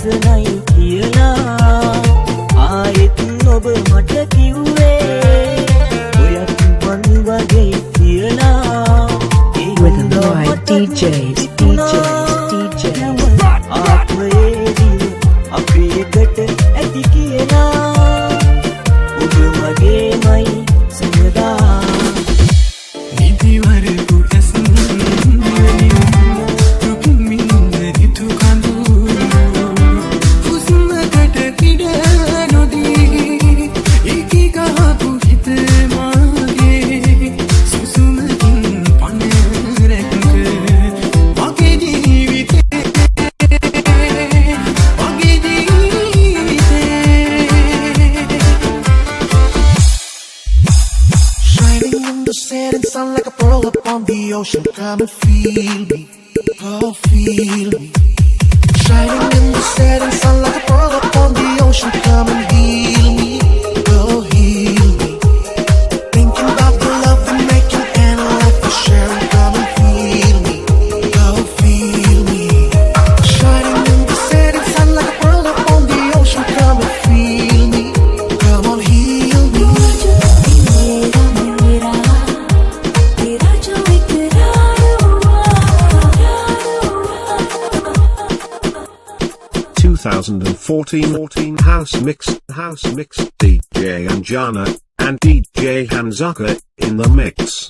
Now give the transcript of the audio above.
ලස්සනයි කියලා ආයෙත් ඔබ මට කිව්වේ ඔයත් මන් වගේ කියලා With the right DJs. ආත්මයේදී අපි එකට ඇති කියලා ඔබ මගේමයි සමදා නිදිවරපු ඇසුම් වලින් දුක්මින්ද රිතු කඳු හුස්මකට ඉඩ නොදී ඒකි ගහපු හිත මාගේ සුසුමකින් පණ රැක්ක මගේ ජීවිතේ Shining in the setting sun like a pearl upon the ocean. Come and feel me, oh feel me. Shining in the setting sun like a pearl upon the ocean. Come and heal me, oh heal me. Thinking about the love we're making and a life we're sharing. Come and feel me, oh feel me. Shining in the setting sun like a pearl upon the ocean. Come and feel me, come on heal me. 2014 House Mix DJ Anjana and DJ Hanzaka in the mix.